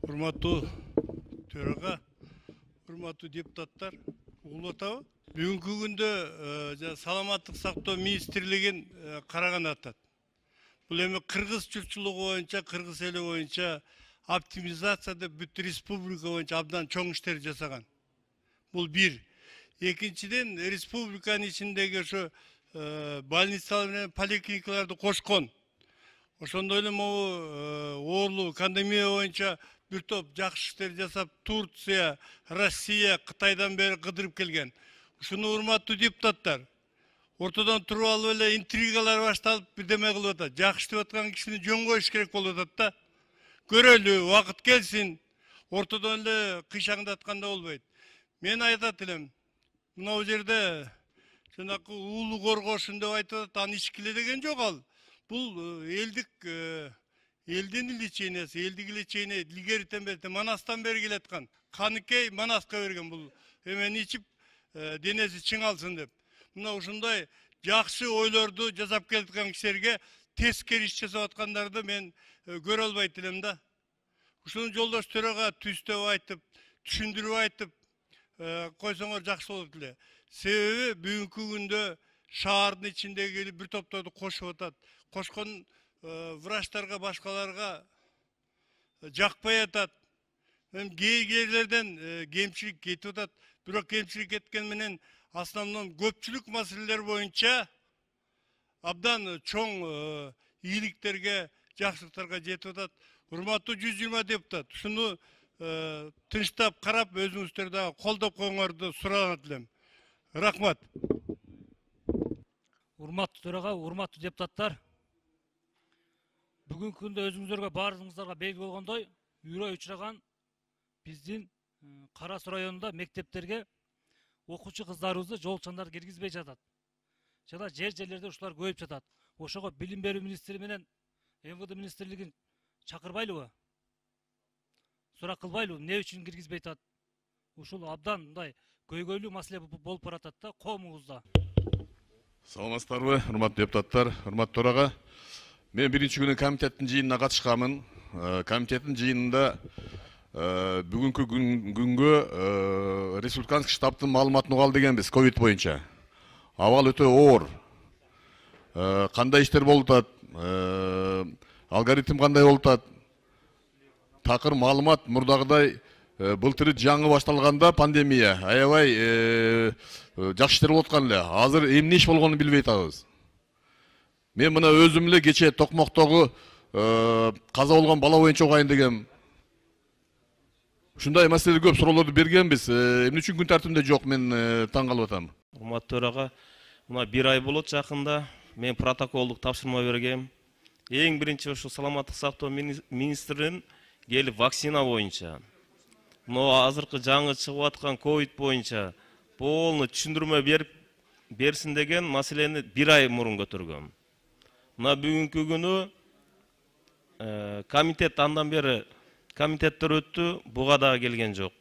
Урматтуу төраға, урматтуу депутаттар, угулуп атабы? Бүгүнкү күндө саламаттык сактоо министрлигин караган атат. Бул эми кыргыз журтчулугу боюнча, кыргыз эли боюнча оптимизацияда бүт республика боюнча абдан чоң иштер жасаган. Бул бир. Экинчиден, республиканын ичиндеги ошо больницалар менен поликлиникаларды кошкон. Ошондой эле могу оорлуу пандемия боюнча бир топ жакшы иштер жасап, Турция, Россия, Кытайдан бери кыдырып келген. Ушуну урматтуу депутаттар, ортодон туруп алып эле интригалар башталып, бирдеме кылып атат. Жакшы иштеп аткан кишини жөн коюш керек болуп атат да. Көрөлү, убакыт келсин. Ортодон эле кыйшаңдатканда болбойт. Мен айтат элем, мына жерде жанакы уулу коргошун деп айтып атат, аны ичкиле деген жок ал. Бул элдин лечениясы, элдик лечение илгеритен бери Манастан бери келаткан. Каныкей Манаска берген бул эмени ичип денеси чыңалсын деп. Мына ушундай жакшы ойлорду жасап келаткан кишилерге тескери иш жасап аткандарды мен көрө албайт элем да. Ушуну жолдош төрага түздөп айтып, түшүндүрүп айтып койсоңор жакшы болот эле. Себеби бүгүнкү күндө шаардын ичиндеги бир топторду кошуп атат. Кошкон врачтарга, башкаларга жакпай атат. Кээ жерлерден кемчилик кетип атат. Бирок кемчилик кеткен менен основном көпчүлүк маселелер боюнча абдан чоң ийгиликтерге, жакшылыктарга жетип атат. Урматтуу 120 депутат, ушуну тынчтап карап, өзүңүздөр дагы колдоп коюңарды сурап элем. Рахмат. Урматтуу төрага, урматтуу депутаттар, бүгүнкү күндө өзүңүздөргө баарыңыздарга белгилүү болгондой, үйрөй учураган биздин Кара Суу районунда мектептерге окуучу кыздарыбызды жолчандар киргизбей жатат. Жана жерлерде ушулар көбөйүп жатат. Ошого билим берүү министри менен МВД министрлигин чакырбайлыбы? Сурак кылбайлыбы? Эмне үчүн киргизбей атат? Ушул абдан мындай көйгөйлүү маселе болуп баратат да коомубузда. Саламатсыздарбы, урматтуу депутаттар, урматтуу төрага. Мен биринчи күнү комитеттин жыйынына катышканмын. Комитеттин жыйынында бүгүнкү күнгө республиканский штабтын маалыматын угалы дегенбиз ковид боюнча. Абал өтө оор. Кандай иштер болуп атат? Алгоритм кандай болуп атат? Такыр маалымат мурдагыдай былтыры жаңы башталганда пандемия аябай жакшы иштер болуп аткан эле. Азыр эмне иш болгонун билбей атабыз. Мен мына өзүм эле кече Токмоктогу каза болгон бала боюнча угайын дегем. Ушундай маселе көп суроолорду бергенбиз. Эмне үчүн күн тартибинде жок, мен таң калып атам. Урматтуу төрага, мына 1 ай болот жакында мен протоколдук тапшырма бергем. Эң биринчи ушу саламаттык сактоо министринин келип вакцина боюнча, мына азыркы жаңы чыгып аткан ковид боюнча полный түшүндүрмө берсин деген маселени 1 ай мурун көтөргөм. Мына бүгүнкү күнү комитет андан бери комитеттер өттү, буга дагы келген жок.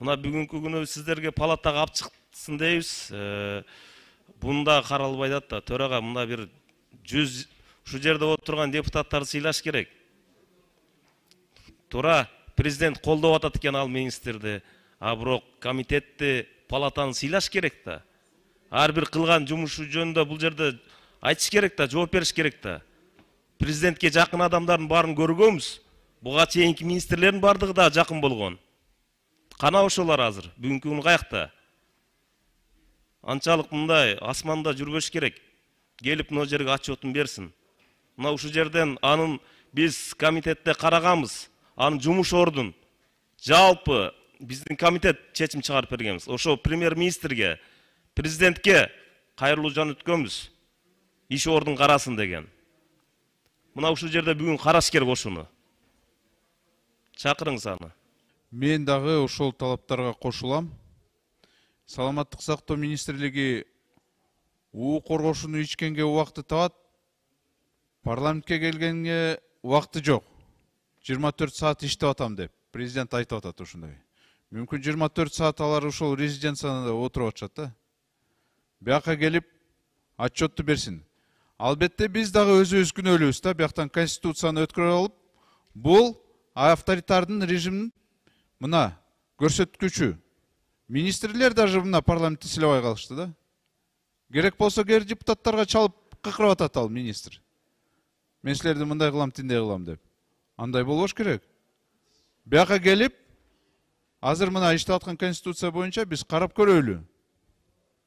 Мына бүгүнкү күнү сиздерге палатага алып чыксын дейбиз. Бунда каралбай атат да. Төрага мында бир 100 ушу жерде отурган депутаттарды сыйлаш керек. Туура президент колдоп атат экен ал министрди, а бирок комитетти, палатаны сыйлаш керек да. Ар бир кылган жумушу жөнүндө бул жерде айтыш керек да, жооп бериш керек да. Президентке жакын адамдардын баарын көргөнбүз. Буга чейинки министрлердин бардыгы да жакын болгон. Кана ошолор азыр бүгүнкү күнү каякта? Анчалык мындай асманда жүрбөш керек. Келип мына жерге отчетун берсин. Мына ушу жерден анын биз комитетте караганбыз. Анын жумуш ордун жалпы биздин комитет чечим чыгарып бергенбиз. Ошо премьер-министрге, президентке кайрылуу жан өткөнбүз. Иш ордун карасын деген. Мына ушу жерде бүгүн караш керек ошону. Чакырыңыз аны. Мен дагы ошол талаптарга кошулам. Саламаттык сактоо министрлиги уу коргошуну ичкенге убакыт табат. Парламентке келгенге убакыты жок. 24 саат иштеп атам деп президент айтып атат ушундай. Мүмкүн 24 саат алар ошол резиденцияда отуруп атышат да. Бияка келип отчетту берсин. Албетте биз дагы өзүбүз күнөөлүүбүз да, бияктан конституцияны өткөрүп алып, бул авторитардын режимин мына көрсөткүчү. Министрлер даже мына парламентте сыйлабай калышты да. Керек болсо кээ депутаттарга чалып кыкырып атат ал министр. Мен силерди мындай кылам, тиндей кылам деп. Андай болбош керек. Бияка келип, азыр мына иштеп аткан конституция боюнча биз карап көрөлү.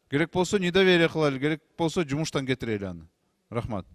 Керек болсо недоверие кылайлы, керек болсо жумуштан кетирели аны. Рахмат.